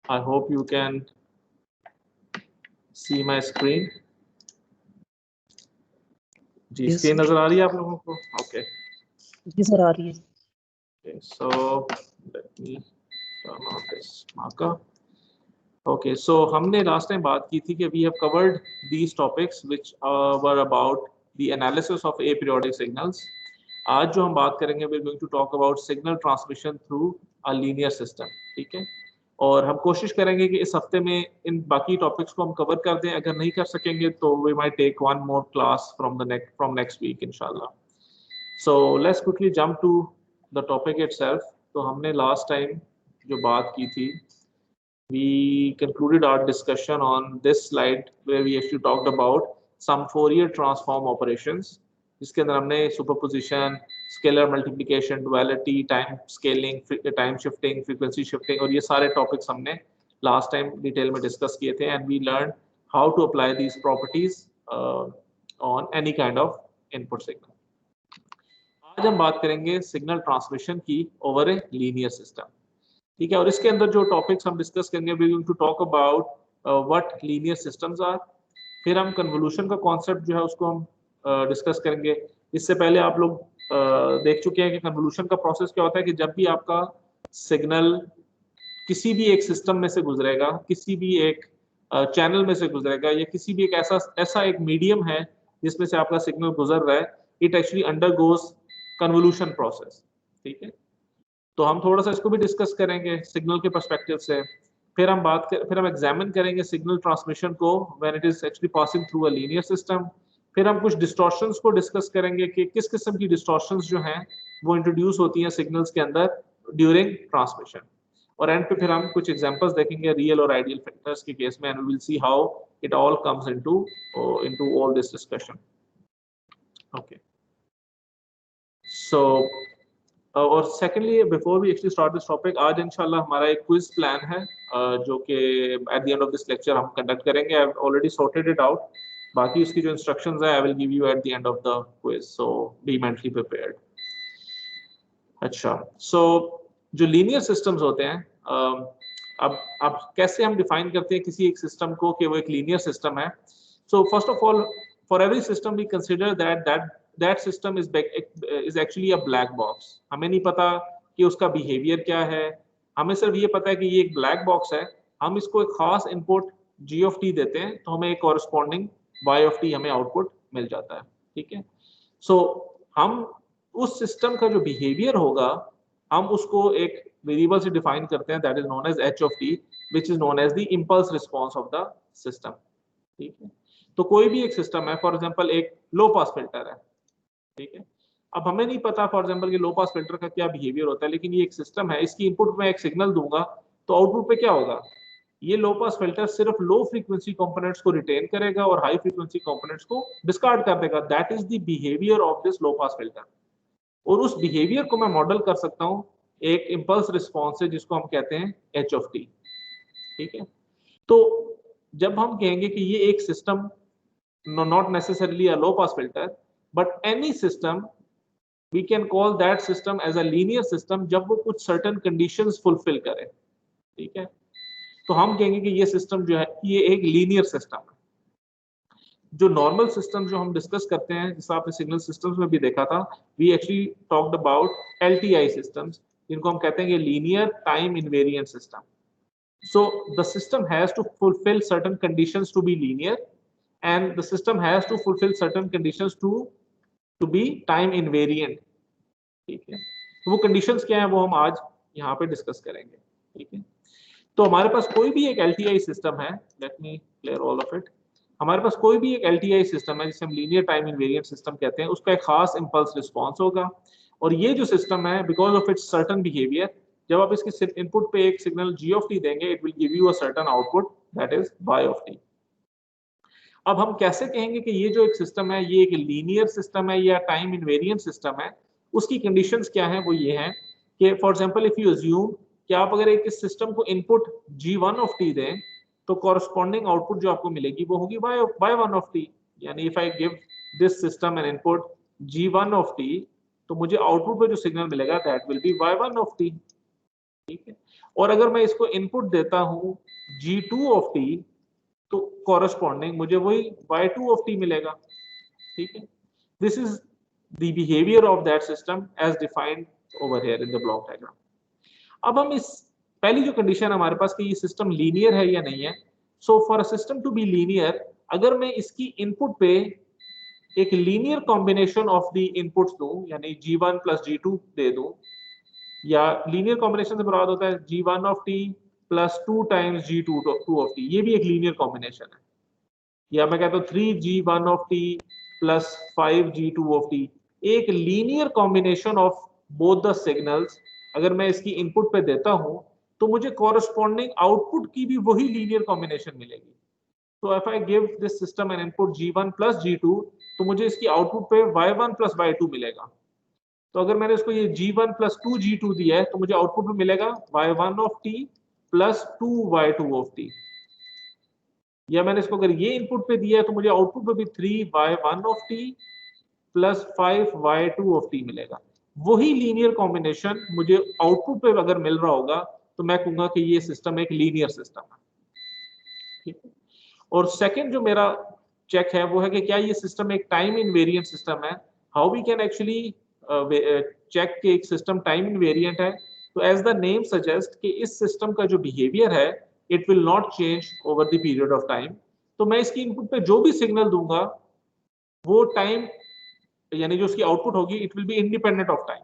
I hope you can see my screen. जी Yes, screen sir. नजर आ रही है आप लोगों को? ओके जी सर, आ रही है। okay, so let me turn on this marker. Okay, so हमने लास्ट टाइम बात की थी कि we have covered these topics which were about the analysis of aperiodic signals. आज जो हम बात करेंगे we're going to talk about signal transmission through a linear system. ठीक है, और हम कोशिश करेंगे कि इस हफ्ते में इन बाकी टॉपिक्स को हम कवर कर दें। अगर नहीं कर सकेंगे तो we might take one more class from next week inshallah. So let's quickly jump to the topic itself. तो हमने लास्ट टाइम जो बात की थी, we concluded our discussion on this slide where we actually talked about some Fourier transform operations, जिसके अंदर हमने superposition, scalar multiplication, duality, time scaling, time shifting, frequency shifting और ये सारे टॉपिक्स हमने लास्ट टाइम डिटेल में डिस्कस किए थे and we learn how to apply these properties on any kind of input signal. आज हम बात करेंगे सिग्नल ट्रांसमिशन की ओवर ए लीनियर सिस्टम। ठीक है, और इसके अंदर जो टॉपिक्स हम डिस्कस करेंगे we going to talk about what linear systems are. फिर हम कन्वोल्यूशन का कॉन्सेप्ट जो है उसको हम डिस्कस करेंगे। इससे पहले आप लोग देख चुके हैं कि कन्वोल्यूशन का प्रोसेस क्या होता है कि जब भी आपका सिग्नल किसी भी एक सिस्टम में से गुजरेगा, किसी भी एक चैनल में से गुजरेगा या किसी भी एक ऐसा एक मीडियम है जिसमें से आपका सिग्नल गुजर रहा है, it actually undergoes convolution process. ठीक है, तो हम थोड़ा सा इसको भी डिस्कस करेंगे सिग्नल के पर्सपेक्टिव से। फिर हम एग्जामिन करेंगे सिग्नल ट्रांसमिशन को when it is actually passing through a linear system. फिर हम कुछ डिस्टॉर्शंस को डिस्कस करेंगे कि किस किस्म की डिस्टॉर्शंस जो हैं वो इंट्रोड्यूस होती हैं सिग्नल्स के अंदर ड्यूरिंग ट्रांसमिशन। और एंड पे फिर हम कुछ एग्जांपल्स देखेंगे रियल और आइडियल फैक्टर्स के केस में and we will see how it all comes into all this discussion. Okay, so और secondly before we actually start this topic, आज इंशाल्लाह हमारा एक क्विज प्लान है जो कि at the end of this lecture हम कंडक्ट करेंगे। I have already sorted it out, बाकी उसकी जो इंस्ट्रक्शंस है I will give you at the end of the quiz, so be mentally prepared. अच्छा, सो जो लीनियर सिस्टम्स होते हैं, अब कैसे हम डिफाइन करते हैं किसी एक सिस्टम को कि वो एक लीनियर सिस्टम है। So first of all, for every system we consider that system is actually a black box. हमें नहीं पता कि उसका बिहेवियर क्या है, हमें सिर्फ ये पता है कि ये एक ब्लैक बॉक्स है। हम इसको एक खास इनपुट g ऑफ t देते हैं तो हमें एक कॉरस्पॉन्डिंग y ऑफ t हमें आउटपुट मिल जाता है। ठीक है, सो हम उस सिस्टम का जो बिहेवियर होगा हम उसको एक वेरिएबल से डिफाइन करते हैं, that is known as h of t which is known as the impulse response of the system. ठीक है, तो कोई भी एक सिस्टम है, फॉर एग्जांपल एक लो पास फिल्टर है। ठीक है, अब हमें नहीं पता फॉर एग्जांपल कि लो पास फिल्टर का क्या बिहेवियर होता है, लेकिन ये एक सिस्टम है, इसकी इनपुट में एक सिग्नल दूंगा तो आउटपुट पे क्या होगा, ये लो पास फिल्टर सिर्फ लो फ्रीक्वेंसी कंपोनेंट्स को रिटेन करेगा और हाई फ्रीक्वेंसी कंपोनेंट्स को डिस्कार्ड कर देगा। That is the behaviour of this low pass filter. और उस बिहेवियर को मैं मॉडल कर सकता हूं एक इंपल्स रिस्पांस से जिसको हम कहते हैं h ऑफ t। ठीक है, तो जब हम कहेंगे कि ये एक system, not necessarily a low pass filter but any system, we can call that system as a linear system जब वो कुछ सर्टेन कंडीशंस फुलफिल करे। ठीक है, तो हम कहेंगे कि ये सिस्टम जो है ये एक लीनियर सिस्टम है। जो नॉर्मल सिस्टम जो हम डिस्कस करते हैं, जैसा आपने सिग्नल सिस्टम्स में भी देखा था, we actually talked about LTI systems, जिनको हम कहते हैं कि linear time invariant system. So the system has to fulfill certain conditions to be linear, and the system has to fulfill certain conditions to be time invariant. ठीक है, तो वो conditions क्या है वो हम आज यहाँ पे डिस्कस करेंगे। ठीक है, तो हमारे पास कोई भी एक LTI सिस्टम है, let me clear all of it. हमारे पास कोई भी एक LTI सिस्टम है जिसे हम लीनियर टाइम इनवेरिएंट सिस्टम कहते हैं, उसका एक खास इंपल्स रिस्पांस होगा। और ये जो सिस्टम है because of its certain behaviour, जब आप इसके इनपुट पे एक सिग्नल g ऑफ t देंगे it will give you a certain output that is y of t। अब हम कैसे कहेंगे कि ये जो एक सिस्टम है ये एक लीनियर सिस्टम है या टाइम इनवेरिएंट सिस्टम है, उसकी कंडीशंस क्या हैं वो ये हैं कि for example if you assume कि आप अगर एक इस सिस्टम को इनपुट g1 ऑफ t दें तो कॉरस्पॉन्डिंग आउटपुट जो आपको मिलेगी वो होगी y1 ऑफ t। यानी if I give this system N input g1 of t तो मुझे आउटपुट पे जो सिग्नल मिलेगा that will be y1 of t। ठीक है। और अगर मैं इसको इनपुट देता हूं g2 ऑफ t, तो कॉरस्पॉन्डिंग मुझे वही y2 ऑफ t मिलेगा। ठीक है, this is the behaviour of that system as defined over here in the block diagram. अब हम इस पहली जो कंडीशन हमारे पास कि ये सिस्टम लीनियर है या नहीं है, so for a system to be linear, अगर मैं इसकी इनपुट पे एक linear combination of the inputs दूं, यानी g1 प्लस g2 दे दूं, या लीनियर कॉम्बिनेशन से मुराद होता है g1 of t plus 2 times g2 of t, ये भी एक लीनियर कॉम्बिनेशन है। या मैं कहता हूं 3g1 of t plus 5g2 of t, एक linear combination of both the signals अगर मैं इसकी इनपुट पे देता हूं, तो मुझे कॉरस्पॉन्डिंग आउटपुट की भी वही लीनियर कॉम्बिनेशन मिलेगी। तो if I give this system N input g1 plus g2, तो मुझे इसकी आउटपुट पे y1 प्लस y2 मिलेगा। तो अगर मैंने इसको ये g1 प्लस 2g2 दिया है, तो मुझे आउटपुट में मिलेगा y1 of t plus 2y2 of t। या मैंने इसको अगर ये इनपुट पे दिया है, तो मुझे आउटपुट पे भी 3y1 of t plus 5y2 of t मिलेगा। वही लीनियर कॉम्बिनेशन मुझे आउटपुट पे अगर मिल रहा होगा, तो मैं कहूंगा कि ये सिस्टम एक लीनियर सिस्टम है। ठीक है। और सेकंड जो मेरा चेक है वो है कि क्या ये सिस्टम एक टाइम इनवेरिएंट सिस्टम है। How we can actually check कि एक सिस्टम टाइम इनवेरिएंट है। तो एज द नेम सजेस्ट कि इस सिस्टम का जो बिहेवियर है it will not change over the period of time. तो मैं इसकी इनपुट पे जो भी सिग्नल दूंगा वो टाइम, यानी जो उसकी आउटपुट होगी it will be independent of time.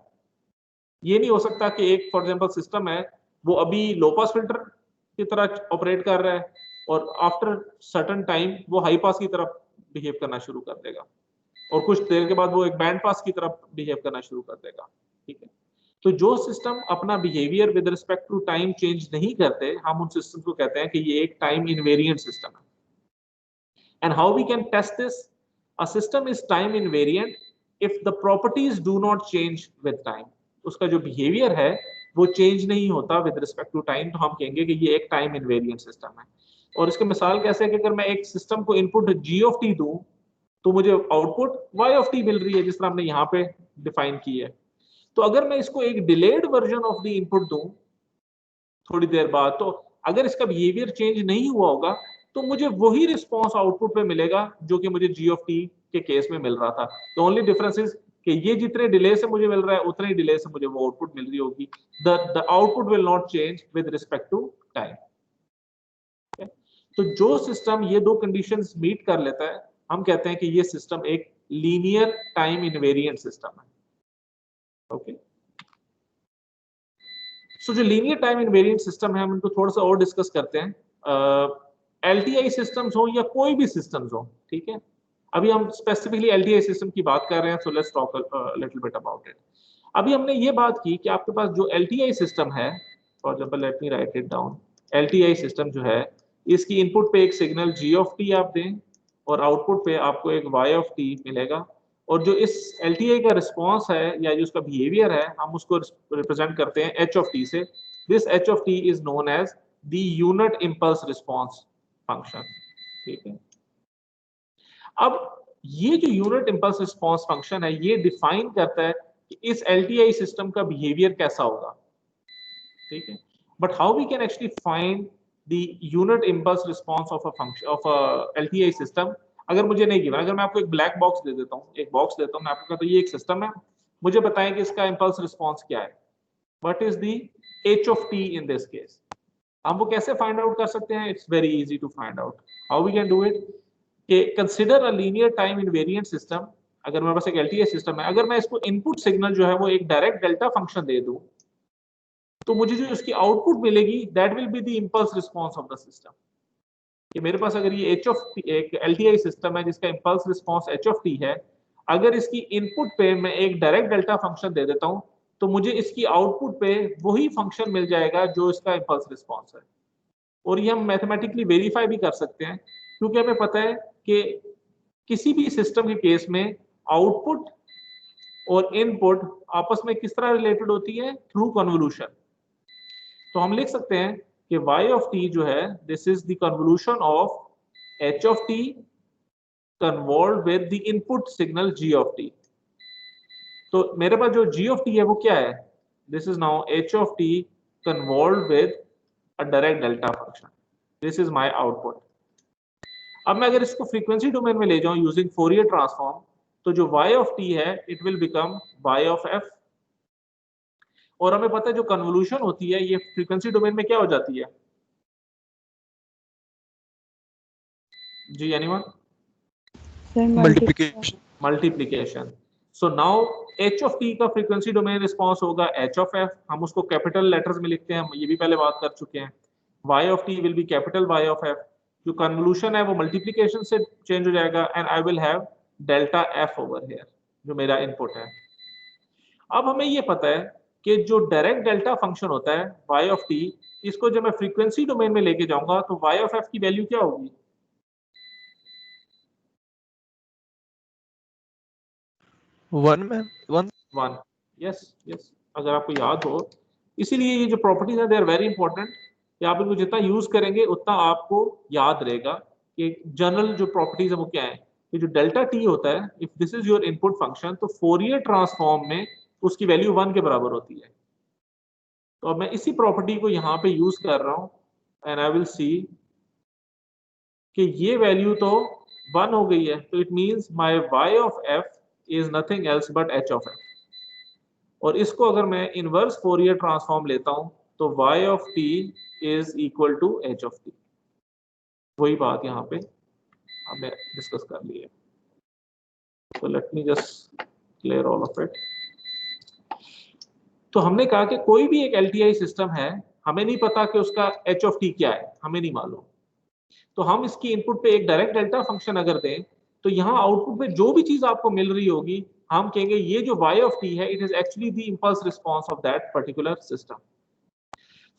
ये नहीं हो सकता कि एक फॉर एग्जांपल सिस्टम है वो अभी लो पास फिल्टर की तरह ऑपरेट कर रहा है और आफ्टर सर्टेन टाइम वो हाई पास की तरफ बिहेव करना शुरू कर देगा, और कुछ देर के बाद वो एक बैंड पास की तरफ बिहेव करना शुरू कर देगा। ठीक है। तो जो सिस्टम अपना behaviour with respect to time change नहीं करते, हम उन सिस्टम को कहते हैं कि ये एक टाइम इनवेरिएंट सिस्टम है। And how we can test this? A system is time invariant if the properties do not change with time. उसका जो बिहेवियर है वो चेंज नहीं होता विद रिस्पेक्ट टू टाइम, तो हम कहेंगे कि ये एक टाइम इनवेरिएंट सिस्टम है। और इसकी मिसाल कैसे है कि अगर मैं एक सिस्टम को इनपुट g ऑफ t दूं, तो मुझे आउटपुट y ऑफ t मिल रही है, जिस तरह हमने यहाँ पे डिफाइन की है। तो अगर मैं इसको एक delayed version of the input दूं थोड़ी देर बाद, तो अगर इसका बिहेवियर चेंज नहीं हुआ होगा, तो मुझे वही रिस्पॉन्स आउटपुट पे मिलेगा जो कि मुझे g ऑफ t के केस में मिल रहा था। द ओनली डिफरेंस इज कि ये जितने डिले से मुझे मिल रहा है उतने ही डिले से मुझे वो आउटपुट मिल रही होगी। The output will not change with respect to time. तो जो सिस्टम ये दो कंडीशंस मीट कर लेता है, हम कहते हैं कि ये सिस्टम एक लीनियर टाइम इनवेरिएंट सिस्टम है। ओके। सो जो लीनियर टाइम इनवेरिएंट सिस्टम है, हम इनको थोड़ा सा और डिस्कस करते हैं। एलटीआई सिस्टम्स हो या कोई भी सिस्टम्स हो, ठीक है। अभी हम स्पेसिफिकली एलटीआई सिस्टम की बात कर रहे हैं, so let's talk little bit about it. अभी हमने ये बात की कि आपके पास जो एलटीआई सिस्टम है, for example let me right it down. LTI system जो है, इसकी इनपुट पे एक सिग्नल g ऑफ t आप दें और आउटपुट पे आपको एक y ऑफ t मिलेगा। और जो इस LTI का रिस्पॉन्स है या जो उसका बिहेवियर है, हम उसको रिप्रेजेंट करते हैं h ऑफ t से। This h of t is known as the unit impulse response function. ठीक है। अब ये जो यूनिट इंपल्स रिस्पॉन्स फंक्शन है, ये डिफाइन करता है कि इस LTI सिस्टम का बिहेवियर कैसा होगा। ठीक है। But how we can actually find the unit impulse response of a function of a LTI system, अगर मुझे नहीं गिवन। अगर मैं आपको एक ब्लैक बॉक्स दे देता हूँ, एक बॉक्स देता हूँ मैं आपको, कहता हूँ ये एक सिस्टम है, मुझे बताएं कि इसका इंपल्स रिस्पॉन्स क्या है, what is the h of t in this case. हम वो कैसे फाइंड आउट कर सकते हैं? It's very easy to find out. How we can do it? कि consider a linear time invariant system. अगर मेरे पास एक LTI सिस्टम है, अगर मैं इसको इनपुट सिग्नल जो है वो एक डायरेक्ट डेल्टा फंक्शन दे दूं, तो मुझे जो उसकी आउटपुट मिलेगी that will be the impulse response of the system. कि मेरे पास अगर ये h ऑफ t एक LTI सिस्टम है जिसका impulse response h of t है, अगर इसकी इनपुट पे मैं एक डायरेक्ट डेल्टा फंक्शन दे देता हूं, तो मुझे इसकी आउटपुट पे वही फंक्शन मिल जाएगा जो इसका इंपल्स रिस्पॉन्स है। और ये हम मैथमेटिकली वेरीफाई भी कर सकते हैं, क्योंकि हमें पता है कि किसी भी सिस्टम के केस में आउटपुट और इनपुट आपस में किस तरह रिलेटेड होती है? Through convolution. तो हम लिख सकते हैं कि y ऑफ t जो है, this is the convolution of h of t convolve with the input signal g of t। तो मेरे पास जो g ऑफ t है वो क्या है? This is now h of t convolved with a direct delta function. This is my output. अब मैं अगर इसको फ्रीक्वेंसी डोमेन में ले जाऊं यूजिंग फोरियर ट्रांसफॉर्म, तो जो y of t है it will become y of f, और हमें पता है जो कन्वोल्यूशन होती है ये फ्रीक्वेंसी डोमेन में क्या हो जाती है जी, anyone? Multiplication. So now h of t का फ्रीक्वेंसी डोमेन रिस्पांस होगा h of f, हम उसको कैपिटल लेटर्स में लिखते हैं, हम ये भी पहले बात कर चुके हैं. y of t will be capital Y of f, जो कन्वोल्यूशन है वो मल्टीप्लिकेशन से चेंज हो जाएगा, and I will have delta f over here जो मेरा इनपुट है. अब हमें ये पता है कि जो डायरेक्ट डेल्टा फंक्शन होता है y of t, इसको जब मैं फ्रीक्वेंसी डोमेन में लेके जाऊंगा तो y of f की वैल्यू क्या होगी? 1. यस यस, अगर आपको याद हो. इसीलिए ये जो प्रॉपर्टीज है दे आर वेरी इंपॉर्टेंट, कि आप इनको जितना यूज करेंगे उतना आपको याद रहेगा कि जनरल जो प्रॉपर्टीज है वो क्या है. ये जो डेल्टा टी होता है, if this is your input function, तो फोरियर ट्रांसफॉर्म में उसकी वैल्यू 1 के बराबर होती है. तो अब मैं इसी प्रॉपर्टी को यहाँ पे यूज कर रहा हूँ, एंड आई विल सी कि ये वैल्यू तो 1 हो गई है, तो it means my y of f is nothing else but h of f. और इसको अगर मैं इनवर्स फोरियर ट्रांसफॉर्म लेता हूं तो y of t is equal to h of t. वही बात यहाँ पे हमने डिस्कस कर ली है. तो let me just clear all of it. तो हमने कहा कि कोई भी एक LTI सिस्टम है, हमें नहीं पता कि उसका h ऑफ t क्या है, हमें नहीं मालूम. तो हम इसकी इनपुट पे एक डायरेक्ट डेल्टा फंक्शन अगर दें, तो यहाँ आउटपुट पे जो भी चीज आपको मिल रही होगी, हम कहेंगे ये जो y of t है, it is actually the impulse response of that particular system.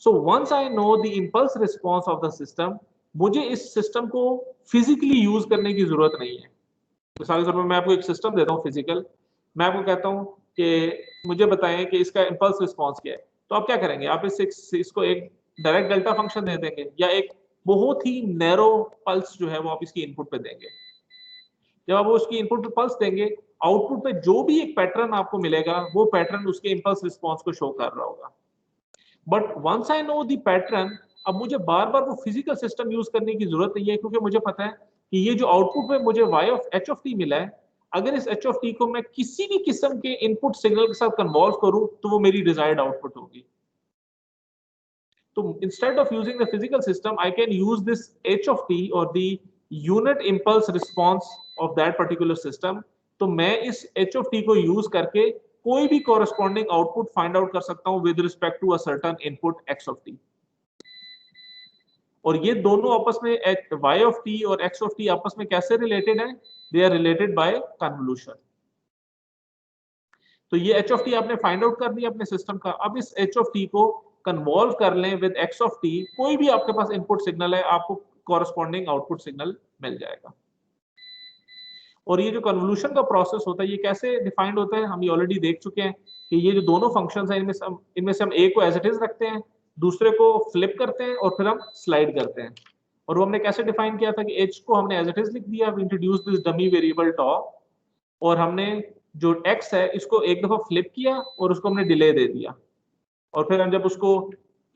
So once I know the impulse response of the system, मुझे इस सिस्टम को फिजिकली यूज करने की जरूरत नहीं है. मिसाल के तौर पर मैं आपको एक सिस्टम देता हूँ फिजिकल, मैं आपको कहता हूँ कि मुझे बताएं कि इसका इंपल्स रिस्पांस क्या है, तो आप क्या करेंगे? आप इसको एक डायरेक्ट डेल्टा फंक्शन दे देंगे, या एक बहुत ही नैरो पल्स जो है वो आप इसकी इनपुट पे देंगे. जब आप उसकी इनपुट पे पल्स देंगे, आउटपुट पे जो भी एक पैटर्न आपको मिलेगा, वो पैटर्न उसके इंपल्स रिस्पांस को शो कर रहा होगा. But once I know the pattern, अब मुझे बार बार वो फिजिकल सिस्टम यूज करने की जरूरत नहीं है, क्योंकि मुझे पता है कि ये जो आउटपुट पे मुझे h of t मिला है, अगर इस h of t को मैं किसी भी किस्म के इनपुट सिग्नल के साथ कन्वॉल्व करूं तो वो मेरी डिजायर्ड आउटपुट होगी. So instead of using the physical system, I can use this h of t or the unit impulse response of that particular system. तो मैं इस h of t को यूज करके कोई भी corresponding output find out कर सकता हूँ with respect to a certain input x of t. और ये दोनों आपस में y of t और x of t आपस में कैसे रिलेटेड हैं? They are related by convolution. तो ये h of t आपने फाइंड आउट कर दिया अपने सिस्टम का. अब इस h of t को कन्वॉल्व कर लें विद x of t, कोई भी आपके पास इनपुट सिग्नल है, आपको कॉरस्पॉन्डिंग आउटपुट सिग्नल मिल जाएगा. और ये जो कन्वोल्यूशन का प्रोसेस होता है, ये कैसे डिफाइंड होता है, हम ये ऑलरेडी देख चुके हैं कि ये जो दोनों फंक्शंस हैं, इनमें से हम एक को एज इट इज रखते हैं, दूसरे को फ्लिप करते हैं और फिर हम स्लाइड करते हैं. और वो हमने कैसे डिफाइन किया था कि h को हमने एज इट इज लिख दिया, we introduce this dummy variable tau, और हमने जो x है इसको एक दफा फ्लिप किया और उसको हमने डिले दे दिया. और फिर हम जब उसको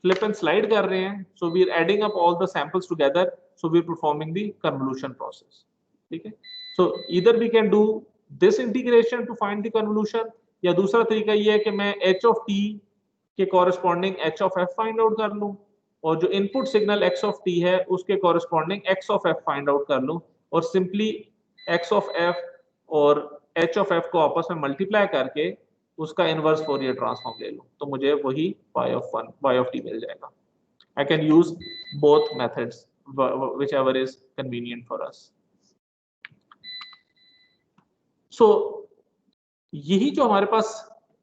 फ्लिप एंड स्लाइड कर रहे हैं, so we are adding up all the samples together, so we are performing the convolution process. ठीक है. So either we can do this integration to find the convolution, या दूसरा तरीका ये है कि मैं h ऑफ t के corresponding h of f find out कर लूं, और जो input signal x of t है उसके corresponding x of f find out कर लूं, और सिंपली x ऑफ f और h ऑफ f को आपस में मल्टीप्लाई करके उसका इनवर्स फोरियर ट्रांसफॉर्म ले लूं, तो मुझे वही y of t मिल जाएगा. I can use both methods, whichever is convenient for us. So यही जो हमारे पास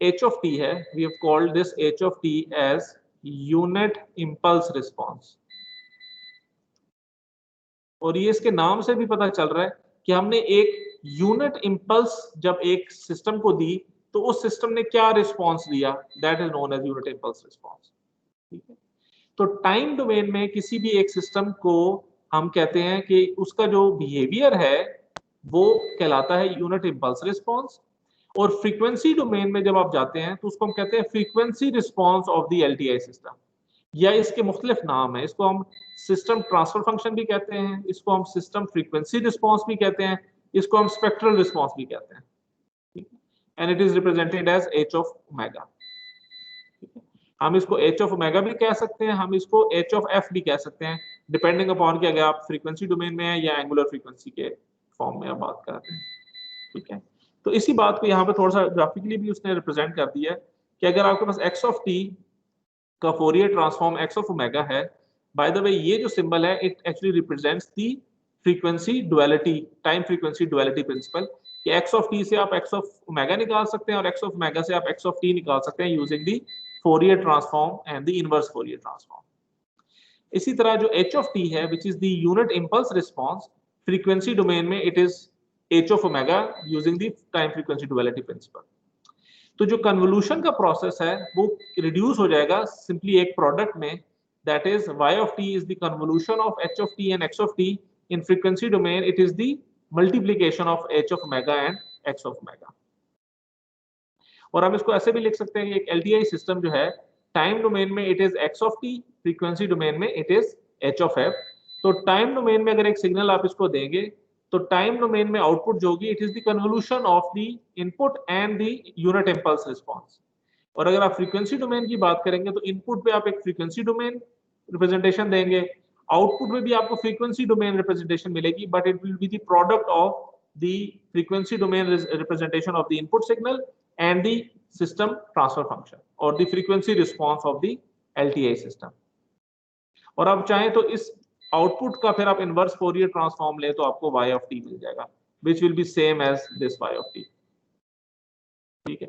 h of t है, we have called this h of t as unit impulse response. और ये इसके नाम से भी पता चल रहा है कि हमने एक यूनिट इंपल्स जब एक सिस्टम को दी, तो उस सिस्टम ने क्या रिस्पांस दिया, that is known as unit impulse response. ठीक है. तो टाइम डोमेन में किसी भी एक सिस्टम को हम कहते हैं कि उसका जो बिहेवियर है वो कहलाता है यूनिट इंपल्स रिस्पांस, और फ्रीक्वेंसी डोमेन में जब आप जाते हैं तो उसको हम कहते हैं frequency response of the LTI system. या इसके मुख्तलिफ नाम है। इसको हम सिस्टम ट्रांसफर फंक्शन भी कहते हैं, इसको हम सिस्टम फ्रीक्वेंसी रिस्पॉन्स भी कहते हैं, इसको हम स्पेक्ट्रल रिस्पॉन्स भी कहते हैं। And it is represented as H of omega. हम इसको एच ऑफ ओमेगा भी कह सकते हैं, हम इसको एच ऑफ एफ भी कह सकते हैं, डिपेंडिंग अपॉन कि अगर आप फ्रीक्वेंसी डोमेन में है या एंगुलर फ्रीक्वेंसी के फॉर्म में आप बात कर रहे हैं। ठीक है, तो इसी बात को यहाँ पे थोड़ा सा ग्राफिकली भी उसने रिप्रेजेंट कर दिया है कि अगर आपके पास एक्स ऑफ टी का Fourier transform X of omega है, बाय द वे ये जो सिंबल है it actually represents the frequency duality, time frequency duality principle, कि एक्स ऑफ टी से आप एक्स ऑफ ओमेगा निकाल सकते हैं और एक्स ऑफ ओमेगा से आप एक्स ऑफ टी निकाल सकते हैं using the Fourier transform and the inverse Fourier transform. इसी तरह जो एच ऑफ टी है which is the unit impulse response, frequency domain में it is h of omega using the time frequency duality principle. तो जो convolution का process है वो रिड्यूस हो जाएगा सिंपली एक प्रोडक्ट में, that is y of t is the convolution of h of t and x of t. In frequency domain it is the multiplication of h of omega and x of omega. और हम इसको ऐसे भी लिख सकते हैं कि एक LTI सिस्टम जो है टाइम डोमेन में it is x of t, frequency domain में it is h of f। तो टाइम डोमेन में अगर एक सिग्नल आप इसको देंगे तो टाइम डोमेन में आउटपुट जो होगी it is the convolution of the input and the unit impulse response. और अगर आप फ्रीक्वेंसी डोमेन की बात करेंगे तो इनपुट पे आप एक फ्रीक्वेंसी डोमेन रिप्रेजेंटेशन देंगे, आउटपुट में भी आपको फ्रीक्वेंसी डोमेन रिप्रेजेंटेशन मिलेगी, but it will be the product of the frequency domain representation of the input signal and the system transfer function और the frequency response of the LTI system. और आप चाहें तो इस आउटपुट का फिर आप इनवर्स फोरियर ट्रांसफॉर्म ले तो आपको y of t मिल जाएगा which will be same as this y of t। ठीक है,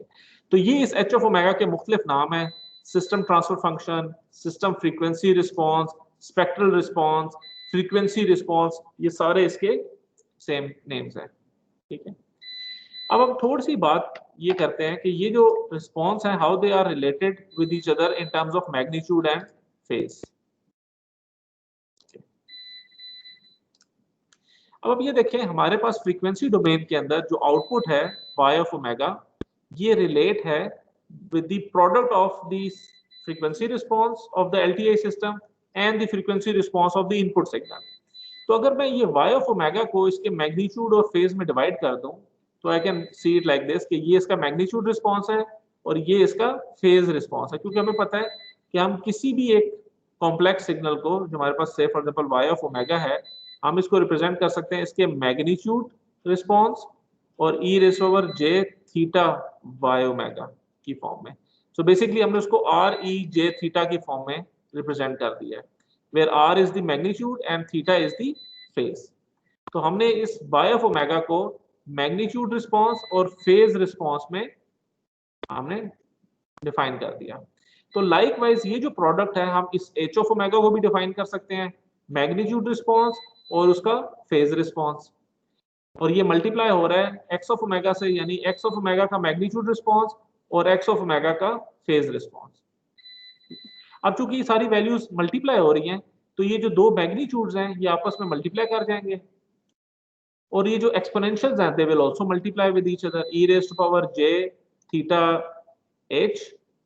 तो ये इस h of ओमेगा के मुख्तलिफ नाम है, system transfer function, system frequency response, spectral response, frequency response, ये सारे इसके सेम नेम्स हैं। ठीक है, अब हम थोड़ी सी बात ये करते हैं कि ये जो रिस्पॉन्स है how they are related with each other in terms of magnitude and phase. अब ये देखें हमारे पास फ्रीक्वेंसी डोमेन के अंदर जो आउटपुट है y of ओमेगा, ये रिलेट है with the product of the frequency response of the LTI system and the frequency response of the input signal। तो अगर मैं ये y of ओमेगा को इसके मैग्नीट्यूड और फेज में डिवाइड कर दूं तो आई can see it like this कि ये इसका मैग्नीट्यूड रिस्पॉन्स है और ये इसका फेज रिस्पॉन्स है, क्योंकि हमें पता है कि हम किसी भी एक कॉम्प्लेक्स सिग्नल को जो हमारे पास से for example y of omega है, हम इसको रिप्रेजेंट कर सकते हैं इसके मैग्नीट्यूड रिस्पॉन्स और e raise over j theta y omega की फॉर्म में। सो बेसिकली हमने उसको r e j थीटा की फॉर्म में रिप्रेजेंट कर दिया है, where r is the magnitude and theta is the phase. तो हमने इस y of ओमेगा को मैग्नीट्यूड रिस्पॉन्स और फेज रिस्पॉन्स में हमने डिफाइन कर दिया। तो लाइकवाइज ये जो प्रोडक्ट है हम इस h of ओमेगा को भी डिफाइन कर सकते हैं, मैग्नीट्यूड रिस्पॉन्स और उसका फेज रिस्पॉन्स, और ये मल्टीप्लाई हो रहा है x ऑफ ओमेगा से, यानी x ऑफ ओमेगा का मैग्नीट्यूड रिस्पॉन्स और x ऑफ ओमेगा का फेज रिस्पॉन्स। अब चूंकि ये सारी वैल्यूज मल्टीप्लाई हो रही हैं तो ये जो दो मैग्नीट्यूड्स हैं ये आपस में मल्टीप्लाई कर जाएंगे, और ये जो एक्सपोनेंशियल्स हैं they will also multiply with each other. e raised to power j theta h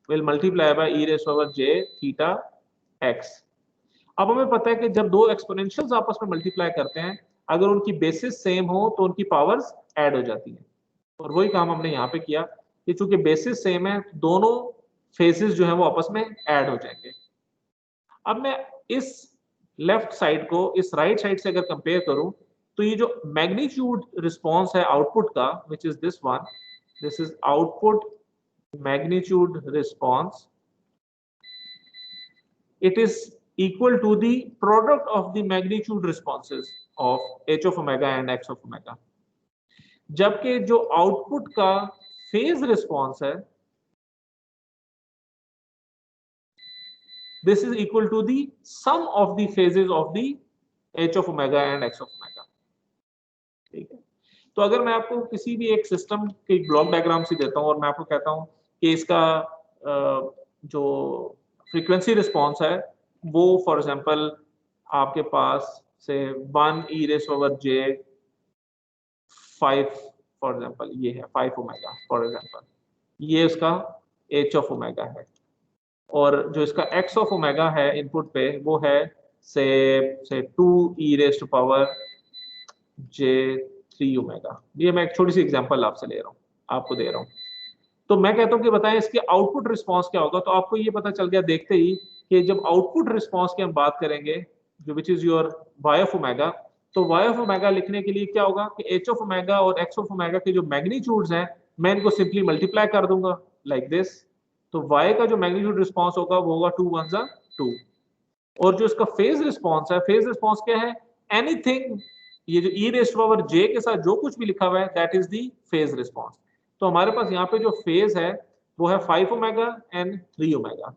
will multiply by e raised to power j theta x। अब हमें पता है कि जब दो एक्सपोनेंशियल्स आपस में मल्टीप्लाई करते हैं अगर उनकी बेसिस सेम हो तो उनकी पावर्स ऐड हो जाती हैं, और वही काम हमने यहाँ पे किया कि चूंकि बेसिस सेम है दोनों फेसेस जो है वो आपस में ऐड हो जाएंगे। अब मैं इस लेफ्ट साइड को इस राइट साइड से अगर कंपेयर करूं तो ये जो मैग्नीट्यूड रिस्पॉन्स है आउटपुट का which is this one, this is output magnitude response, it is equal to the product of the magnitude responses of h of omega and x of omega। जबकि जो output का phase response है this is equal to the sum of the phases of the h of omega and x of omega। ठीक है, तो अगर मैं आपको किसी भी एक सिस्टम के ब्लॉक डायग्राम से देता हूं और मैं आपको कहता हूं कि इसका जो फ्रीक्वेंसी रिस्पॉन्स है वो फॉर एग्जांपल आपके पास से 1 e raised over j 5 for example ये है 5 ओमेगा फॉर एग्जांपल, ये उसका h ऑफ ओमेगा है। और जो इसका x ऑफ ओमेगा है इनपुट पे वो है से 2e⁻ j3 ओमेगा। ये मैं एक छोटी सी एग्जांपल आपसे ले रहा हूँ, आपको दे रहा हूँ। तो मैं कहता हूँ कि बताएं इसके आउटपुट रिस्पांस क्या होगा। तो आपको ये पता चल गया देखते ही कि जब आउटपुट रिस्पांस की हम बात करेंगे जो which is your y of omega, तो y ऑफ ओमेगा लिखने के लिए क्या होगा कि h ऑफ ओमेगा और x ऑफ ओमेगा के जो मैग्नीट्यूड्स हैं मैं इनको सिंपली मल्टीप्लाई कर दूंगा लाइक दिस। तो y का जो मैग्नीट्यूड रिस्पांस होगा वो होगा 2 1 2। और जो इसका फेज रिस्पांस है, फेज रिस्पांस क्या है, एनीथिंग, ये जो e⁻j के साथ जो कुछ भी लिखा हुआ है that is the phase response. तो हमारे पास यहाँ पे जो फेज है वो है 5 ओमेगा एंड 3 ओमेगा।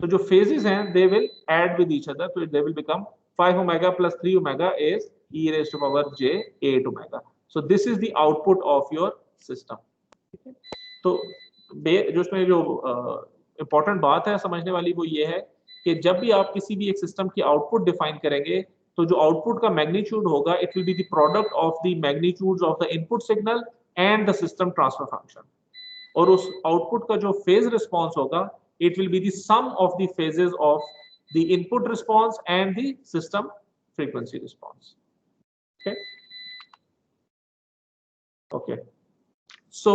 तो जो फेजेस हैं they will add with each other, तो they will become 5 omega plus 3 omega is e⁻j 8 omega. So this is the output of your system. तो जो इसमें जो इम्पोर्टेंट बात है समझने वाली वो ये है कि जब भी आप किसी भी एक सिस्टम की आउटपुट डिफाइन करेंगे तो जो आउटपुट का मैग्नीट्यूड होगा it will be the product of the magnitudes of the input signal and the system transfer function. और उस आउटपुट का जो फेज रिस्पांस होगा it will be the sum of the phases of the input response and the system frequency response. Okay okay, so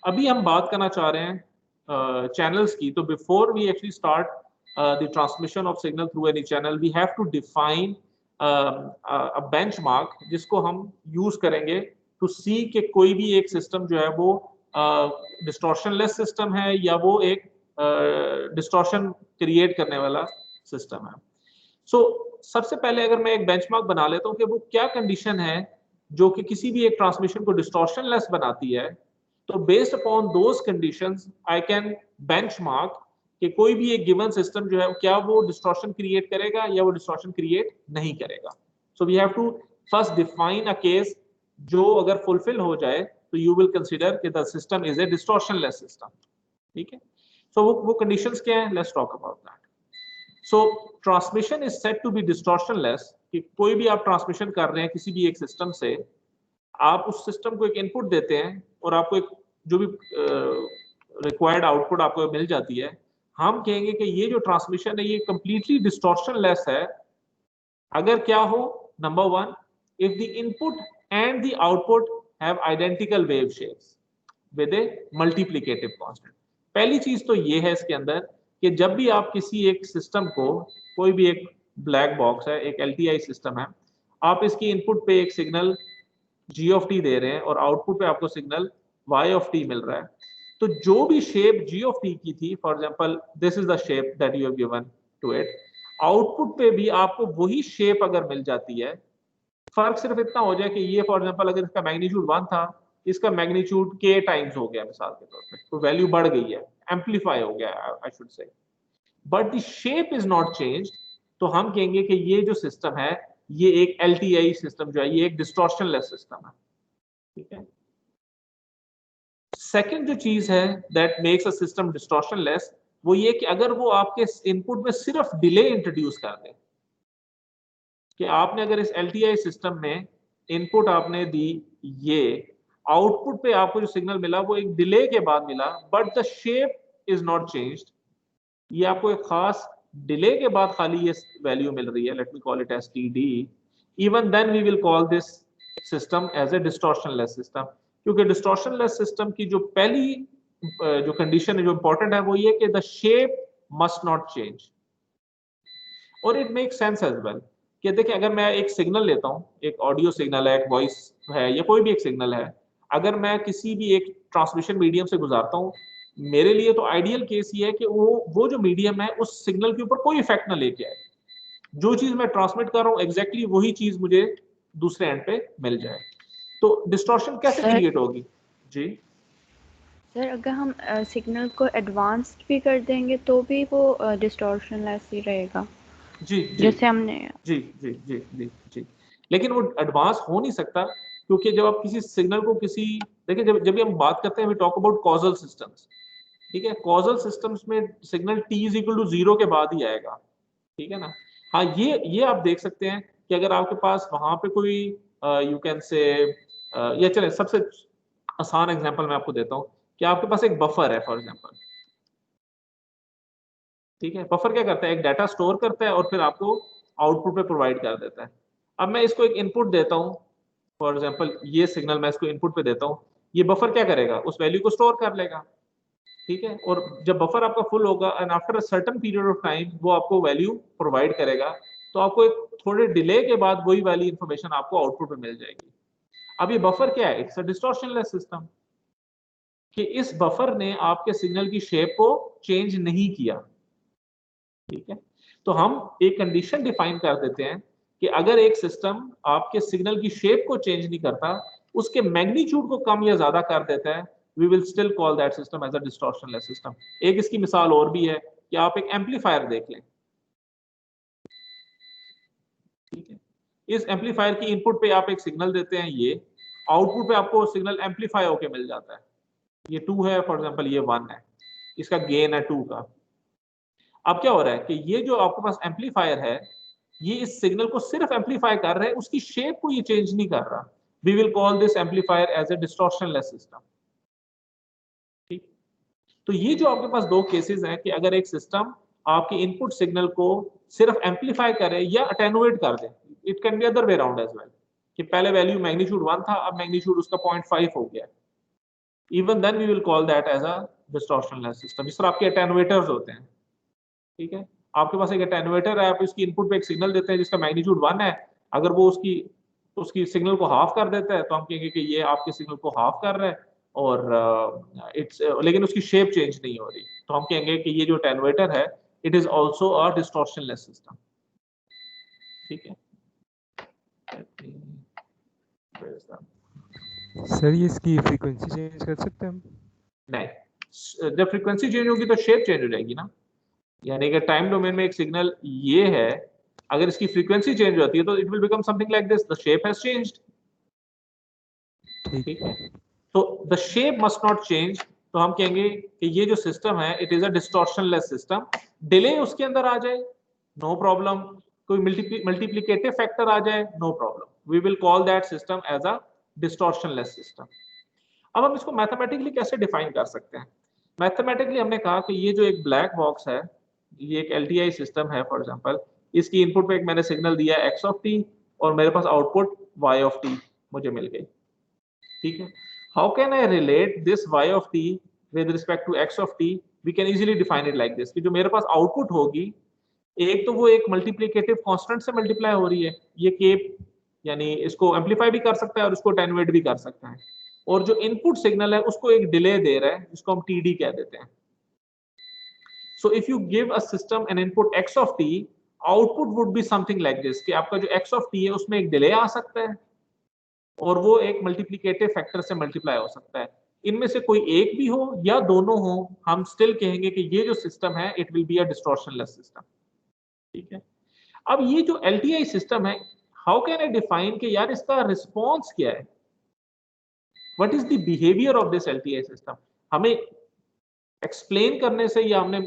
अभी हम बात करना चाह रहे हैं चैनल्स की। तो before we actually start the transmission of signal through any channel we have to define a benchmark जिसको हम यूज करेंगे टू सी कि कोई भी एक सिस्टम जो है वो डिस्टॉर्शनलेस सिस्टम है या वो एक डिस्टॉर्शन क्रिएट करने वाला सिस्टम है। सो सबसे पहले अगर मैं एक बेंचमार्क बना लेता हूँ कि वो क्या कंडीशन है जो कि किसी भी एक ट्रांसमिशन को डिस्टॉर्शनलेस बनाती है, तो based upon those conditions I can benchmark कि कोई भी एक गिवन सिस्टम जो है क्या वो डिस्टॉर्शन क्रिएट करेगा या वो डिस्टॉर्शन क्रिएट नहीं करेगा। So we have to first define a case जो अगर फुलफिल हो जाए तो यू विल कंसीडर कि the system is a distortionless system. ठीक है, सो वो कंडीशंस क्या है, let's talk about that. So transmission is said to be distortionless कि कोई भी आप ट्रांसमिशन कर रहे हैं किसी भी एक सिस्टम से, आप उस सिस्टम को एक इनपुट देते हैं और आपको एक जो भी रिक्वायर्ड आउटपुट आपको मिल जाती है। हम कहेंगे कि ये जो ट्रांसमिशन है ये कंप्लीटली डिस्टॉर्शनलेस है अगर क्या हो, number one, if the input and the output have identical wave shapes with A multiplicative constant. पहली चीज तो ये है इसके अंदर कि जब भी आप किसी एक सिस्टम को, कोई भी एक ब्लैक बॉक्स है, एक LTI सिस्टम है, आप इसकी इनपुट पे एक सिग्नल g ऑफ t दे रहे हैं और आउटपुट पे आपको सिग्नल y ऑफ t मिल रहा है, तो जो भी शेप g ऑफ t की थी, for example this is the shape that you have given to it, output पे भी आपको वही शेप अगर मिल जाती है, फर्क सिर्फ इतना हो जाए कि ये फॉर एग्जांपल अगर इसका मैग्नीट्यूड 1 था, इसका मैग्नीट्यूड k टाइम्स हो गया मिसाल के तौर पे, तो वैल्यू बढ़ गई है, एम्पलीफाई हो गया I should say, but the shape is not changed. तो हम कहेंगे कि ये जो सिस्टम है ये एक LTI सिस्टम जो है ये एक डिस्टॉर्शनलेस सिस्टम है। ठीक है, सेकंड जो चीज है दैट मेक्स अ सिस्टम डिस्टॉर्शनलेस वो ये कि अगर वो आपके इनपुट में सिर्फ डिले इंट्रोड्यूस कर दे, कि आपने अगर इस LTI सिस्टम में इनपुट आपने दी, ये आउटपुट पे आपको जो सिग्नल मिला वो एक डिले के बाद मिला but the shape is not changed, ये आपको एक खास डिले के बाद खाली ये वैल्यू मिल रही है, let me call it as TD, even then we will call this system as a distortionless system. क्योंकि डिस्टॉर्शनलेस सिस्टम की जो पहली जो कंडीशन है जो इंपॉर्टेंट है वो ये कि the shape must not change. और it make sense as well कि देखिए अगर मैं एक सिग्नल लेता हूँ, एक ऑडियो सिग्नल है, एक वॉइस है या कोई भी एक सिग्नल है, अगर मैं किसी भी एक ट्रांसमिशन मीडियम से गुजारता हूँ, मेरे लिए तो आइडियल केस ये है कि वो जो मीडियम है उस सिग्नल के ऊपर कोई इफेक्ट ना लेके आए, जो चीज मैं ट्रांसमिट कर रहा हूँ एग्जैक्टली वही चीज मुझे दूसरे एंड पे मिल जाए। तो डिस्टॉर्शन कैसे क्रिएट होगी जी? सर अगर हम सिग्नल को एडवांस्ड भी कर देंगे तो भी वो डिस्टॉर्शनलेस ही रहेगा। जी जी जैसे हमने जी जी जी जी जी, लेकिन वो एडवांस हो नहीं सकता क्योंकि जब आप किसी सिग्नल को किसी, देखिए जब जब भी हम बात करते हैं we talk about causal systems. ठीक है, कॉजल सिस्टम्स में signal t is equal to 0 के बाद ही आएगा। ठीक है ना, हाँ ये आप देख सकते हैं कि अगर आपके पास वहां पे कोई यू कैन से, या चले सबसे आसान एग्जांपल मैं आपको देता हूँ कि आपके पास एक बफर है फॉर एग्जांपल, ठीक है, बफर क्या करता है, एक डाटा स्टोर करता है और फिर आपको आउटपुट पे प्रोवाइड कर देता है। अब मैं इसको एक इनपुट देता हूँ, फॉर एग्जांपल ये सिग्नल मैं इसको इनपुट पे देता हूँ, ये बफर क्या करेगा, उस वैल्यू को स्टोर कर लेगा। ठीक है, और जब बफर आपका फुल होगा and after a certain period of time वो आपको वैल्यू प्रोवाइड करेगा, तो आपको एक थोड़े डिले के बाद वही वाली इंफॉर्मेशन आपको आउटपुट में मिल जाएगी। अब ये बफर क्या है, इट्स अ डिस्टॉर्शनलेस सिस्टम, कि इस बफर ने आपके सिग्नल की शेप को चेंज नहीं किया। ठीक है, तो हम एक कंडीशन डिफाइन कर देते हैं कि अगर एक सिस्टम आपके सिग्नल की शेप को चेंज नहीं करता, उसके मैग्नीट्यूड को कम या ज्यादा कर देता है, we will still call that system as a distortionless system। एक इसकी मिसाल और भी है कि आप एक एम्पलीफायर देख लें। ठीक है, इस एम्पलीफायर की इनपुट पे आप एक सिग्नल देते हैं, ये आउटपुट पे आपको सिग्नल एम्पलीफाई होके मिल जाता है। ये 2 है फॉर एग्जांपल, ये 1 है, इसका गेन है 2 का। अब क्या हो रहा है कि ये जो आपके पास एम्पलीफायर है, ये इस सिग्नल को सिर्फ एम्पलीफाई कर रहा है, उसकी शेप को ये चेंज नहीं कर रहा। We will call this amplifier as a distortionless system. ठीक, तो ये जो आपके पास दो केसेस हैं कि अगर एक सिस्टम आपके इनपुट सिग्नल को सिर्फ एम्पलीफाई करे या अटेनुएट कर दे, it can be other way around as well, कि पहले वैल्यू मैग्नीट्यूड 1 था, अब मैग्नीट्यूड उसका 0.5 हो गया, even then we will call that as a distortionless system. जिस तरह आपके अटेनुएटर्स होते हैं, ठीक है, आपके पास एक अटेनुएटर है, आप इसकी इनपुट पे एक सिग्नल देते हैं जिसका मैग्नीट्यूड 1 है, अगर वो उसकी उसकी सिग्नल को हाफ कर देता है तो हम कहेंगे कि ये आपके सिग्नल को हाफ कर रहा है, और इट्स लेकिन उसकी शेप चेंज नहीं हो रही, तो हम कहेंगे कि ये जो अटेनुएटर है it is also a distortionless system. ठीक है, सर ये इसकी फ्रीक्वेंसी चेंज कर सकते हैं हम? नहीं, जब फ्रीक्वेंसी चेंज होगी तो शेप चेंज हो जाएगी ना, यानी कि टाइम डोमेन में एक सिग्नल ये है, अगर इसकी फ्रीक्वेंसी चेंज होती है तो it will become something like this, the shape has changed. ठीक है, तो the shape must not change, तो हम कहेंगे कि ये जो सिस्टम है it is a distortionless system. Delay उसके अंदर आ जाए नो प्रॉब्लम, कोई मल्टीप्लिकेटिव फैक्टर आ जाए no problem, we will call that system as a distortionless system. अब हम इसको मैथमेटिकली कैसे डिफाइन कर सकते हैं? मैथमेटिकली हमने कहा कि ये जो एक ब्लैक बॉक्स है, ये एक एलटीआई सिस्टम है फॉर एग्जांपल, इसकी इनपुट पे एक मैंने सिग्नल दिया x ऑफ t और मेरे पास आउटपुट y ऑफ t मुझे मिल गई। ठीक है, how can I relate this y of t with respect to x of t? We can easily define it like this, कि जो मेरे पास आउटपुट होगी, एक तो वो एक मल्टीप्लिकेटिव कांस्टेंट से मल्टीप्लाई हो रही है, ये k, यानी इसको एम्पलीफाई भी कर सकता है और इसको अटेनुएट भी कर सकता है, और जो इनपुट सिग्नल है उसको एक डिले दे रहा है जिसको हम td कह देते हैं। So if you give a system N input x of t, output would be something like this, कि आपका जो x ऑफ t है उसमें एक डिले आ सकता है और वो एक मल्टीप्लिकेटिव फैक्टर से मल्टीप्लाई हो सकता है। इनमें से कोई एक भी हो या दोनों हो, हम स्टिल कहेंगे कि ये जो सिस्टम है it will be a distortionless system. ठीक है, अब ये जो एलटीआई सिस्टम है, हाउ कैन आई डिफाइन कि यार इसका रिस्पॉन्स क्या है, what is the behaviour of this LTI system? हमें एक्सप्लेन करने से, या हमने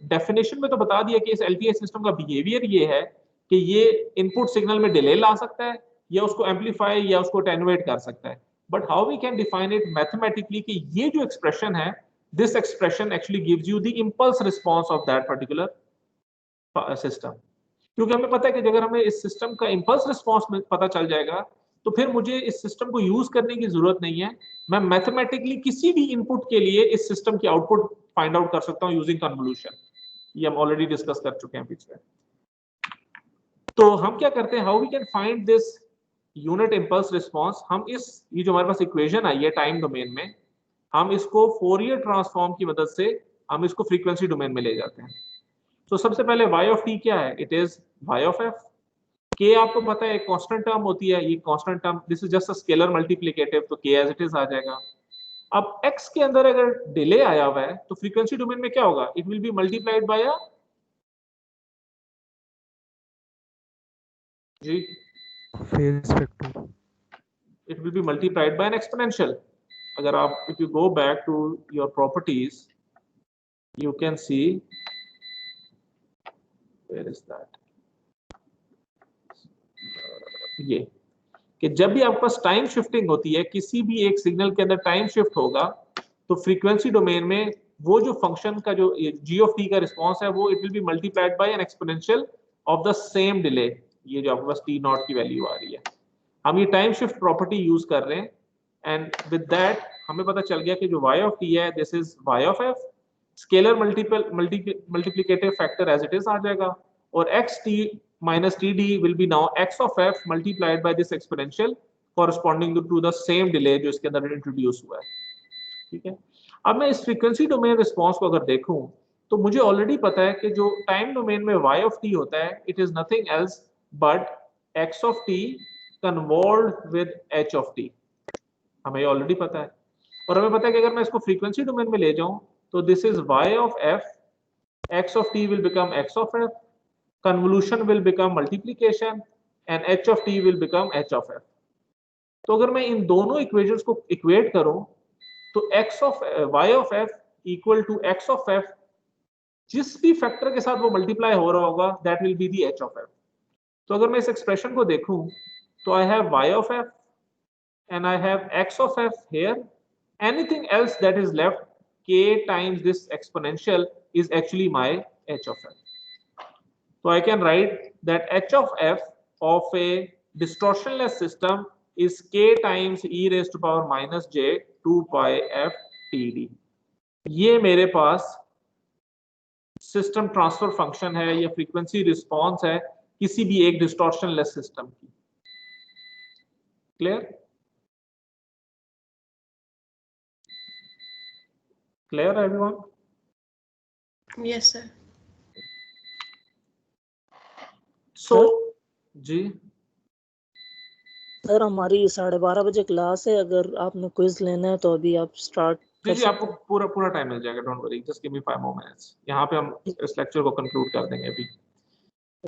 डेफिनेशन में तो बता दिया कि इस एलटीआई सिस्टम का बिहेवियर ये है कि ये इनपुट सिग्नल में डिले ला सकता है या उसको एम्पलीफाई या उसको अटेनुएट कर सकता है, but how we can define it mathematically कि ये जो एक्सप्रेशन है, this expression actually gives you the impulse response of that particular system. क्योंकि हमें पता है कि अगर हमें इस सिस्टम का इंपल्स रिस्पांस पता चल जाएगा तो फिर मुझे इस सिस्टम को यूज करने की जरूरत नहीं है, मैं मैथमेटिकली किसी भी इनपुट के लिए इस सिस्टम की आउटपुट फाइंड आउट कर सकता हूं यूजिंग कन्वोल्यूशन। ये हम ऑलरेडी डिस्कस कर चुके हैं पीछे। तो हम क्या करते हैं, how we can find this unit impulse response? हम इस, ये जो हमारे पास इक्वेशन आई है टाइम डोमेन में, हम इसको फोरियर ट्रांसफॉर्म की मदद से हम इसको फ्रीक्वेंसी डोमेन में ले जाते हैं। तो सबसे पहले y ऑफ t क्या है, it is y of f। k आपको पता है एक कांस्टेंट टर्म होती है, ये constant term, this is just a scalar multiplicative, तो k एज इट इज आ जाएगा। अब x के अंदर अगर डिले आया हुआ है तो फ्रीक्वेंसी डोमेन में क्या होगा, it will be multiplied by a G phase factor, it will be multiplied by an exponential. अगर आप, if you go back to your properties, you can see, where is that, ये कि जब भी आपके पास टाइम शिफ्टिंग होती है, किसी भी एक सिग्नल के अंदर टाइम शिफ्ट होगा तो फ्रीक्वेंसी डोमेन में वो जो फंक्शन का जो g ऑफ t का रिस्पॉन्स है वो it will be multiplied bye N exponential of the same delay. ये जो आपके पास t नॉट की वैल्यू आ रही है, हम ये टाइम शिफ्ट प्रॉपर्टी यूज कर रहे हैं, एंड विद दैट हमें पता चल गया कि जो y ऑफ t है this is y of f, scalar multiplicative factor as it is आ जाएगा, और xt minus td will be now x of f multiplied by this exponential corresponding to the same delay जो इसके अंदर introduce हुआ है। ठीक है, अब मैं इस फ्रीक्वेंसी डोमेन रिस्पांस को अगर देखूं तो मुझे ऑलरेडी पता है कि जो टाइम डोमेन में y ऑफ t होता है it is nothing else but x of t convolved with h of t, हमें ऑलरेडी पता है। और हमें पता है कि अगर मैं इसको फ्रीक्वेंसी डोमेन में ले जाऊं तो this is y of f, x of t will become x of f, convolution will become multiplication and h of t will become h of f। तो अगर मैं इन दोनों इक्वेशंस को इक्वेट करूं तो x of y of f equal to x of f, जिस भी factor के साथ वो मल्टीप्लाई हो रहा होगा that will be the h of f। तो अगर मैं इस एक्सप्रेशन को देखूं तो I have y of f and I have x of f here, anything else that is left k times this exponential is actually my h of f। So I can write that h of f of a distortionless system is k times e raised to power minus j 2 pi f td। ये मेरे पास system transfer function है या frequency response है किसी भी एक distortionless system की। Clear? Clear everyone? Yes sir. So जी सर हमारी 12:30 बजे क्लास है, अगर आपने क्विज लेना है तो अभी आप स्टार्ट जी जी आपको पूरा टाइम मिल जाएगा, don't worry, just give me 5 more minutes. यहाँ पे हम इस लेक्चर को कंक्लूड कर देंगे अभी।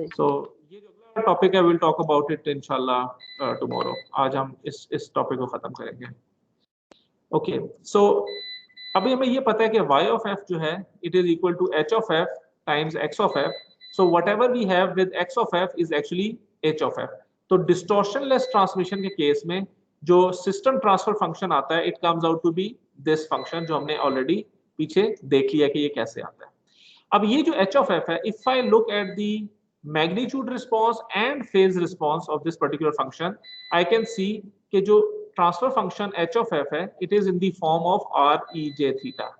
सो ये जो अगला टॉपिक है विल टॉक अबाउट इट इंशाल्लाह टुमारो। आज हम इस टॉपिक को खत्म करेंगे। ओके, सो अभी हमें ये पता है कि y ऑफ f जो है it is equal to h of f times x of f। So whatever we have with x of f is actually h of f। तो डिस्टॉर्शनलेस ट्रांसमिशन के केस में जो सिस्टम ट्रांसफर फंक्शन आता है it comes out to be this function, जो हमने already पीछे देख लिया कि ये कैसे आता है। अब ये जो h ऑफ f है, if I look at the magnitude response and phase response of this particular function, I can see कि जो transfer function h of f है it is in the form of r e j theta.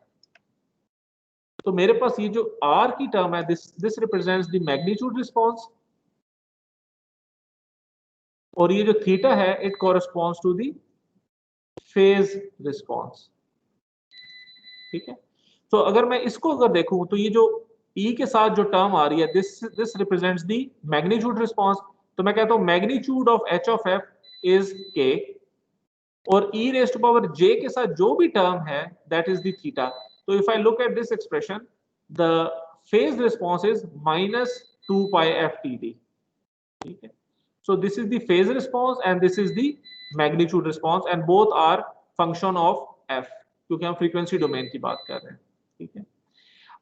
तो मेरे पास ये जो r की term है this represents the magnitude response, और ये जो थीटा है it corresponds to the phase response. ठीक है, तो अगर मैं इसको अगर देखूं तो ये जो e के साथ जो टर्म आ रही है this represents the magnitude response. तो मैं कहता हूं magnitude of h of f is k, और e raised to power j के साथ जो भी टर्म है दैट इज द थीटा। तो if I look at this expression the phase response is -2 pi f td। ठीक है, so this is the phase response and this is the magnitude response and both are function of f, क्योंकि हम frequency domain की बात कर रहे हैं। ठीक है,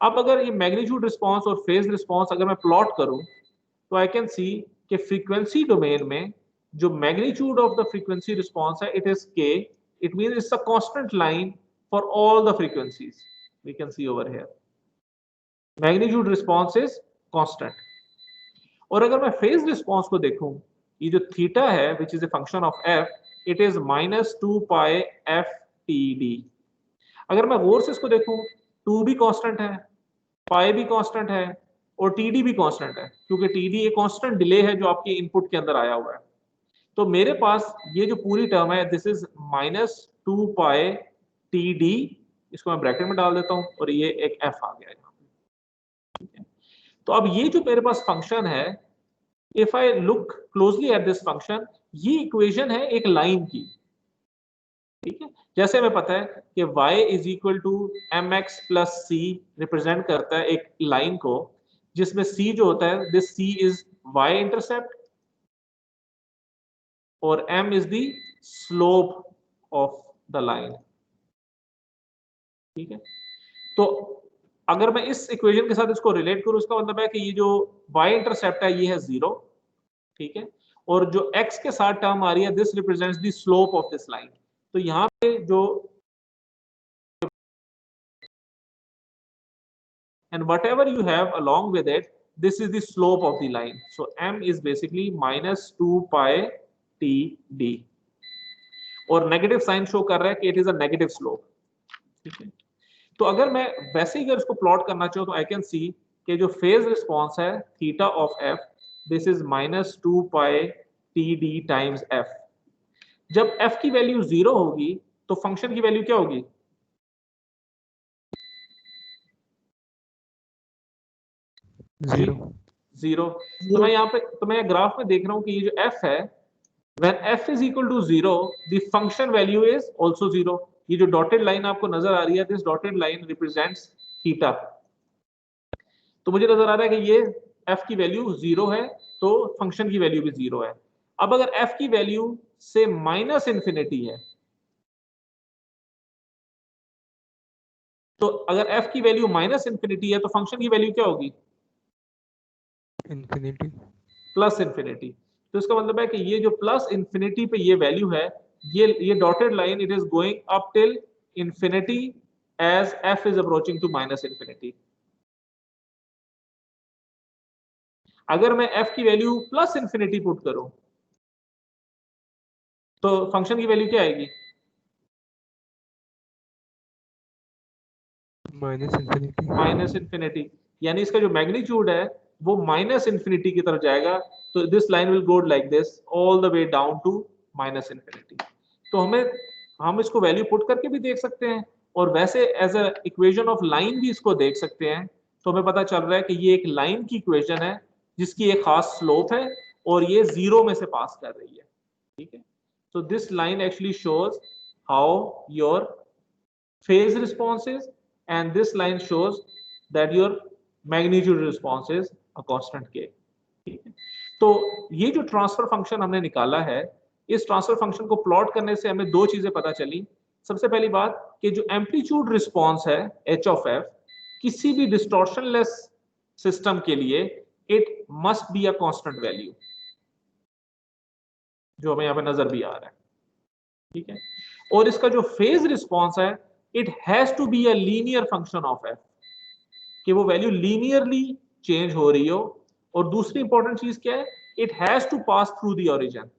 अब अगर ये मैग्नीट्यूड रिस्पांस और फेज रिस्पांस अगर मैं प्लॉट करूं तो आई कैन सी कि फ्रीक्वेंसी डोमेन में जो magnitude of the frequency response है it is k, it means it's a constant line for all the frequencies. We can see over here magnitude response is constant. और अगर मैं phase response को देखूं, ये जो थीटा है which is a function of f, it is -2 pi f td। अगर मैं गौर से इसको देखूं 2 भी कांस्टेंट है, पाई भी कांस्टेंट है और td भी कांस्टेंट है, क्योंकि td एक कांस्टेंट डिले है जो आपके इनपुट के अंदर आया हुआ है। तो मेरे पास ये जो पूरी टर्म है दिस इज -2 pi td, इसको मैं ब्रैकेट में डाल देता हूं और ये एक f आ गया यहाँ पे। तो अब ये जो मेरे पास फंक्शन है, if I look closely at this function, ये इक्वेशन है एक लाइन की। ठीक है, जैसे हमें पता है कि y is equal to mx plus c represent करता है एक लाइन को, जिसमें c जो होता है this c is y intercept और m is the slope of the line. ठीक है, तो अगर मैं इस इक्वेशन के साथ इसको रिलेट करूं, उसका मतलब है कि ये जो y इंटरसेप्ट है ये है 0। ठीक है, और जो x के साथ टर्म आ रही है this represents the slope of this line. तो यहाँ पे जो and whatever you have along with it, this is the slope of the line. So m is basically minus 2 pi td, और नेगेटिव साइन शो कर रहा है कि it is a negative slope. ठीक है, तो अगर मैं वैसे ही अगर इसको प्लॉट करना चाहूँ तो आई कैन सी कि जो फेज रिस्पॉन्स है theta of F, this is minus 2 pi T D times F. जब एफ की वैल्यू 0 होगी तो फंक्शन की वैल्यू क्या होगी? जीरो. तो मैं यहाँ पे मैं ग्राफ में देख रहा हूँ कि ये जो एफ है, when f is equal to 0, the function value is also 0. ये जो डॉटेड लाइन आपको नजर आ रही है, this dotted line represents theta. तो मुझे नजर आ रहा है कि ये f की वैल्यू 0 है, तो फंक्शन की वैल्यू भी 0 है. अब अगर f की वैल्यू से माइनस इंफिनिटी है, तो अगर f की वैल्यू माइनस इंफिनिटी है तो फंक्शन की वैल्यू क्या होगी? इंफिनिटी. Plus infinity. तो इसका मतलब है कि ये जो प्लस इंफिनिटी पे ये वैल्यू है, ये dotted line it is going up till infinity as f is approaching to minus infinity. अगर मैं f की वैल्यू प्लस इंफिनिटी पुट करूं तो फंक्शन की वैल्यू क्या आएगी? Minus infinity. यानी इसका जो मैग्नीट्यूड है वो माइनस इंफिनिटी की तरफ जाएगा. तो this line will go like this all the way down to minus infinity. तो हम इसको वैल्यू पुट करके भी देख सकते हैं, और वैसे as a equation of line भी इसको देख सकते हैं. तो हमें पता चल रहा है कि ये एक लाइन की इक्वेशन है जिसकी एक खास स्लोप है और ये 0 में से पास कर रही है. ठीक है, so this line actually shows how your phase response is, and this line shows that your magnitude response is a constant k. ठीक है, तो ये जो ट्रांसफर फंक्शन हमने निकाला है, इस ट्रांसफर फंक्शन को प्लॉट करने से हमें दो चीजें पता चली. सबसे पहली बात कि जो एम्पलीट्यूड रिस्पॉन्स है h ऑफ f, किसी भी डिस्टॉर्शनलेस सिस्टम के लिए it must be a constant value, जो हमें यहाँ पे नजर भी आ रहा है. ठीक है, और इसका जो फेज रिस्पॉन्स है it has to be a linear function of f, कि वो वैल्यू लीनियरली चेंज हो रही हो. और दूसरी इंपॉर्टेंट चीज क्या है, it has to pass through the origin.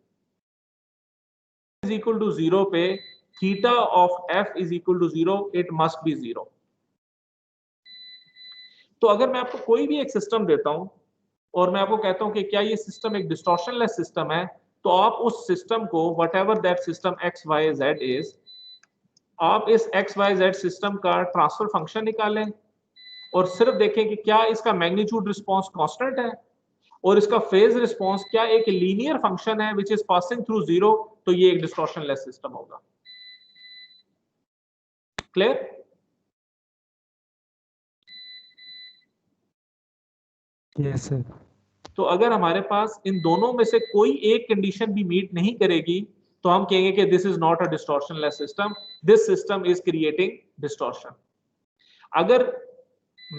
Is equal to 0 पे theta of f is equal to 0, it must be 0. तो अगर मैं आपको कोई भी एक सिस्टम देता हूं और मैं आपको कहता हूं कि क्या ये सिस्टम एक डिस्टॉर्शनलेस सिस्टम है, तो आप उस सिस्टम को whatever that system x y z is, आप इस x y z सिस्टम का ट्रांसफर फंक्शन निकालें और सिर्फ देखें कि क्या इसका मैग्नीट्यूड रिस्पांस कांस्टेंट है और इसका फेज रिस्पांस क्या एक लीनियर फंक्शन है व्हिच इज पासिंग थ्रू 0, तो ये एक डिस्टॉर्शनलेस सिस्टम होगा. क्लियर? Yes sir. तो अगर हमारे पास इन दोनों में से कोई एक कंडीशन भी मीट नहीं करेगी तो हम कहेंगे कि this is not a distortionless system, this system is creating distortion. अगर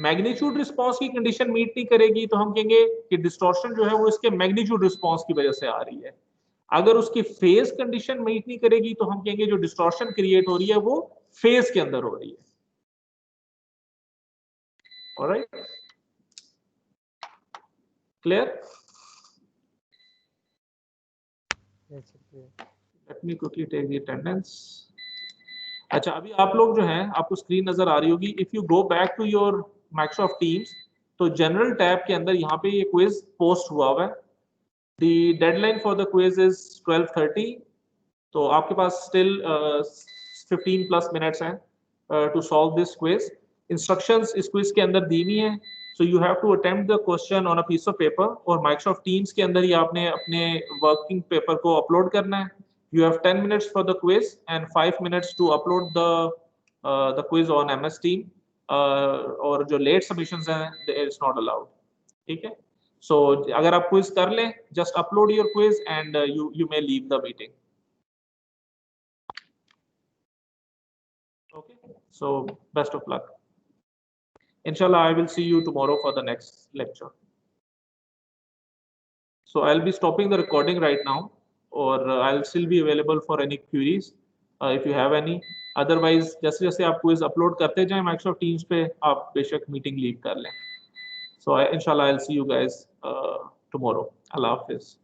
मैग्नीट्यूड रिस्पांस की कंडीशन मीट नहीं करेगी तो हम कहेंगे कि डिस्टॉर्शन जो है वो इसके मैग्नीट्यूड रिस्पांस की वजह से आ रही है. अगर उसकी फेज कंडीशन मीट नहीं करेगी तो हम कहेंगे जो डिस्टॉर्शन क्रिएट हो रही है वो फेज के अंदर हो रही है. Alright, clear? Let me quickly take the attendance. अच्छा, अभी आप लोग जो हैं आपको स्क्रीन नजर आ रही होगी. If you go back to your Microsoft Teams तो जनरल टैब के अंदर यहाँ पे ये क्विज पोस्ट हुआ हुआ है. The deadline for the quiz is 12:30. तो आपके पास स्टिल 15 प्लस मिनट्स हैं to solve this quiz. Instructions इस क्विज के अंदर दी हुई हैं. So you have to attempt the question on a piece of paper, और Microsoft Teams के अंदर ही आपने अपने working paper को upload करना है. You have 10 minutes for the quiz and 5 minutes to upload the quiz on MS Team. और जो late submissions हैं, it's not allowed. ठीक है? So अगर आप quiz कर लें, just upload your quiz and you may leave the meeting. Okay? So best of luck. Inshallah, I will see you tomorrow for the next lecture. So I'll be stopping the recording right now, or I'll still be available for any queries. If you have any, otherwise जैसे जैसे आप quiz upload करते जाएं Microsoft teams पे, आप बेशक meeting leave कर लें। सो इंशाल्लाह I will see you guys tomorrow. अल्लाह हाफिज़।